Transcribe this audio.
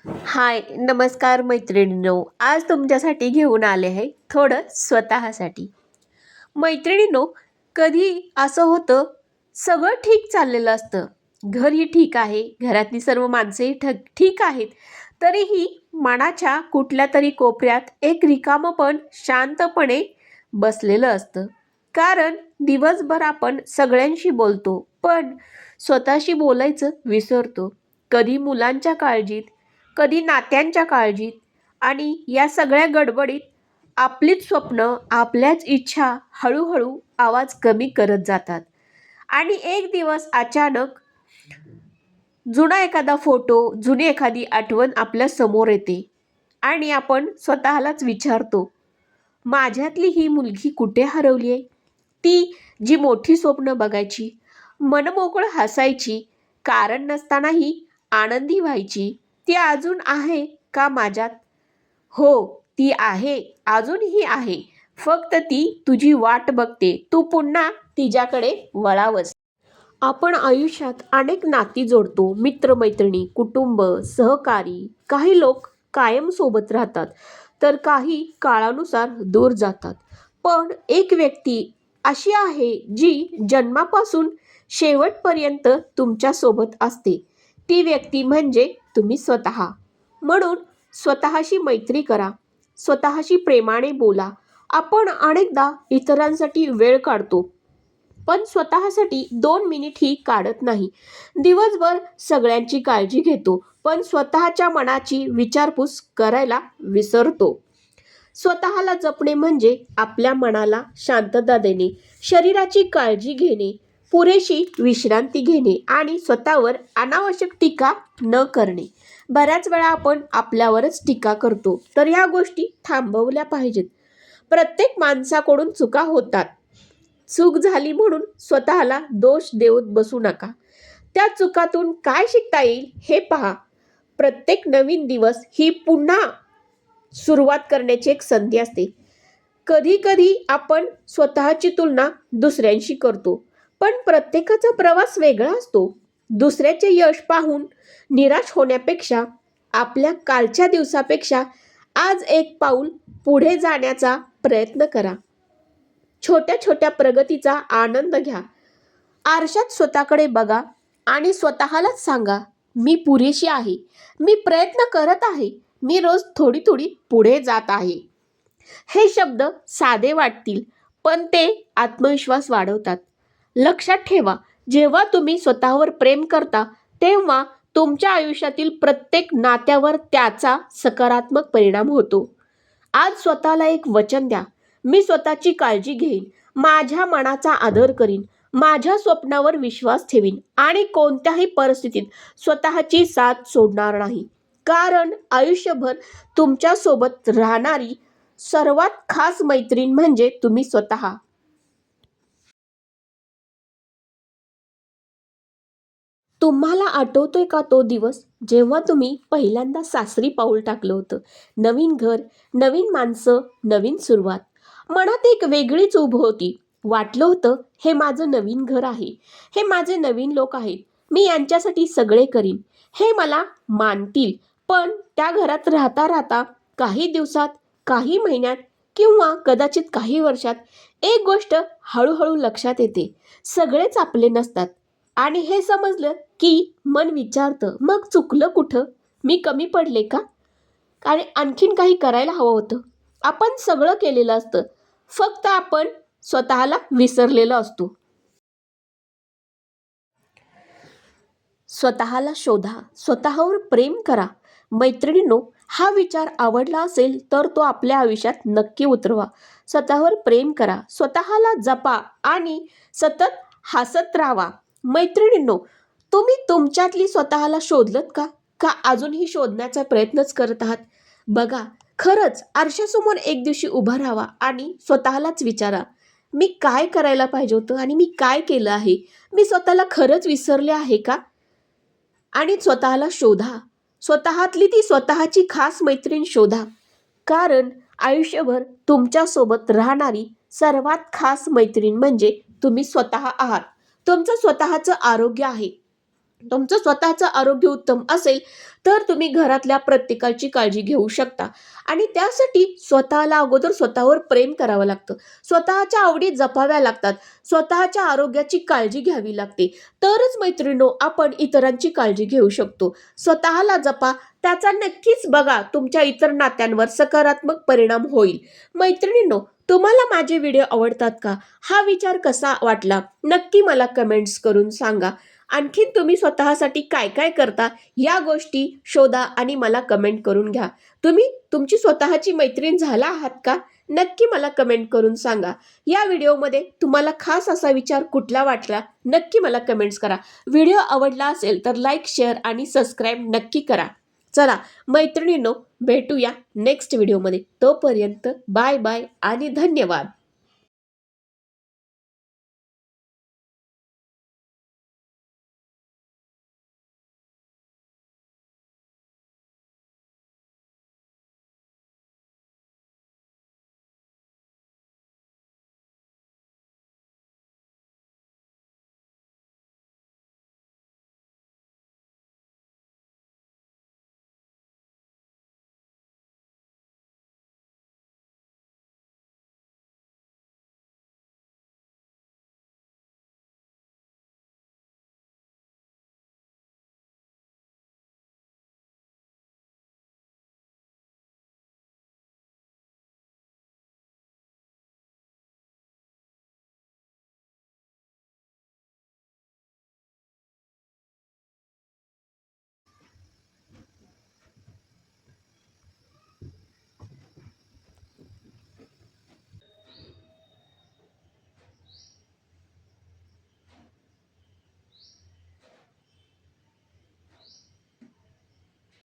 हाय, नमस्कार मैत्रिणींनो. आज तुमच्यासाठी घेऊन आले आहे थोडं स्वतःसाठी. मैत्रिणींनो, कधी असं होतं, सगळं ठीक चाललेलं असतं. घरही ठीक आहे, घरातली सर्व माणसंही ठीक आहेत. तरीही मनाच्या कुठल्यातरी कोपऱ्यात एक रिकामं पण शांतपणे बसलेलं असतं. कारण दिवसभर आपण सगळ्यांशी बोलतो, पण स्वतःशी बोलायचं विसरतो. कधी मुलांच्या काळजीत, कधी नात्यांच्या काळजीत आणि या सगळ्या गडबडीत आपलीच स्वप्न, आपल्याच इच्छा हळूहळू आवाज कमी करत जातात. आणि एक दिवस अचानक जुना एखादा फोटो, जुनी एखादी आठवण आपल्या समोर येते आणि आपण स्वतःलाच विचारतो, माझ्यातली ही मुलगी कुठे हरवली आहे? ती जी मोठी स्वप्न बघायची, मनमोकळं हसायची, कारण नसतानाही आनंदी व्हायची, ती अजून आहे का माझ्यात? हो, ती आहे, अजूनही आहे. फक्त ती तुझी वाट बघते, तू पुन्हा तिच्याकडे वळावंस. आपण आयुष्यात अनेक नाती जोडतो. मित्रमैत्रिणी, कुटुंब, सहकारी. काही लोक कायम सोबत राहतात, तर काही काळानुसार दूर जातात. पण एक व्यक्ती अशी आहे जी जन्मापासून शेवटपर्यंत तुमच्यासोबत असते. ती व्यक्ती म्हणजे तुम्ही स्वतः. म्हणून स्वतःशी मैत्री करा, स्वतःशी प्रेमाने बोला. आपण अनेकदा इतरांसाठी वेळ काढतो, पण स्वतःसाठी 2 मिनिटही काढत नाही. दिवसभर सगळ्यांची काळजी घेतो, पण स्वतःच्या मनाची विचारपूस करायला विसरतो. स्वतःला जपणे म्हणजे आपल्या मनाला शांतता देणे, शरीराची काळजी घेणे, पुरेशी विश्रांती घेणे आणि स्वतःवर अनावश्यक टीका न करणे. बऱ्याच वेळा आपण आपल्यावरच टीका करतो, तर या गोष्टी थांबवल्या पाहिजेत. प्रत्येक माणसाकडून चुका होतात. चूक झाली म्हणून स्वतःला दोष देत बसू नका. त्या चुकातून काय शिकता येईल हे पहा. प्रत्येक नवीन दिवस ही पुन्हा सुरुवात करण्याची एक संधी असते. कधी कधी आपण स्वतःची तुलना दुसऱ्यांशी करतो, पण प्रत्येकाचा प्रवास वेगळा असतो. दुसऱ्याचे यश पाहून निराश होण्यापेक्षा आपल्या कालच्या दिवसापेक्षा आज एक पाऊल पुढे जाण्याचा प्रयत्न करा. छोट्या छोट्या प्रगतीचा आनंद घ्या. आरशात स्वतःकडे बघा आणि स्वतःलाच सांगा, मी पुरेशी आहे, मी प्रयत्न करत आहे, मी रोज थोडी थोडी पुढे जात आहे. हे शब्द साधे वाटतील, पण ते आत्मविश्वास वाढवतात. लक्षात ठेवा, जेव्हा तुम्ही स्वतःवर प्रेम करता, तेव्हा तुमच्या आयुष्यातील प्रत्येक नात्यावर त्याचा सकारात्मक परिणाम होतो. आज स्वतःला एक वचन द्या, मी स्वतःची काळजी घेईन, माझ्या मनाचा आदर करीन, माझ्या स्वप्नावर विश्वास ठेवीन आणि कोणत्याही परिस्थितीत स्वतःची साथ सोडणार नाही. कारण आयुष्यभर तुमच्यासोबत राहणारी सर्वात खास मैत्रीण म्हणजे तुम्ही स्वतः. तुम्हाला आठवतोय का तो दिवस जेव्हा तुम्ही पहिल्यांदा सासरी पाऊल टाकलं होतं? नवीन घर, नवीन माणसं, नवीन सुरुवात. मनात एक वेगळीच उभ होती. वाटलं होतं, हे माझं नवीन घर आहे, हे माझे नवीन लोक आहेत, मी यांच्यासाठी सगळे करीन, हे मला मानतील. पण त्या घरात राहता राहता काही दिवसात, काही महिन्यात किंवा कदाचित काही वर्षात एक गोष्ट हळूहळू लक्षात येते, सगळेच आपले नसतात. आणि हे समजलं की मन विचारतं, मग चुकलं कुठं? मी कमी पडले का? आणि आणखीन काही करायला हवं होतं. आपण सगळं केलेलं असतं, फक्त आपण स्वतःला विसरलेलो असतो. स्वतःला शोधा, स्वतःवर प्रेम करा. मैत्रिणींनो, हा विचार आवडला असेल तर तो आपल्या आयुष्यात नक्की उतरवा. स्वतःवर प्रेम करा, स्वतःला जपा आणि सतत हसत राहावा. मैत्रिणींनो, तुम्ही तुमच्यातली स्वतःला शोधलत का? का अजूनही शोधण्याचा प्रयत्नच करत आहात? बघा, खरंच आरशासमोर एक दिवशी उभा राहावा आणि स्वतःलाच विचारा, मी काय करायला पाहिजे होतं आणि मी काय केलं आहे? मी स्वतःला खरंच विसरले आहे का? आणि स्वतःला शोधा. स्वतःतली ती स्वतःची खास मैत्रीण शोधा. कारण आयुष्यभर तुमच्यासोबत राहणारी सर्वात खास मैत्रीण म्हणजे तुम्ही स्वतः आहात. तुमचं स्वतःचं आरोग्य आहे. तुमचं स्वतःचं आरोग्य उत्तम असेल तर तुम्ही घरातल्या प्रत्येकाची काळजी घेऊ शकता. आणि त्यासाठी स्वतःला अगोदर स्वतःवर प्रेम करावं लागतं. स्वतःच्या आवडी जपाव्या लागतात. स्वतःच्या आरोग्याची काळजी घ्यावी लागते. तरच मैत्रिणींनो आपण इतरांची काळजी घेऊ शकतो. स्वतःला जपा, त्याचा नक्कीच बघा तुमच्या इतर नात्यांवर सकारात्मक परिणाम होईल. मैत्रिणींनो, तुम्हाला माझे व्हिडिओ आवडतात का? हा विचार कसा वाटला नक्की मला कमेंट्स करून सांगा. आणखीन तुम्ही स्वतःसाठी काय काय करता या गोष्टी शोधा आणि मला कमेंट करून घ्या. तुम्ही तुमची स्वतःची मैत्रीण झाला आहात का? नक्की मला कमेंट करून सांगा. या व्हिडिओमध्ये तुम्हाला खास असा विचार कुठला वाटला नक्की मला कमेंट्स करा. व्हिडिओ आवडला असेल तर लाईक, शेअर आणि सबस्क्राईब नक्की करा. चला मैत्रिणींनो, भेटूया नेक्स्ट व्हिडिओमध्ये. तोपर्यंत बाय बाय आणि धन्यवाद.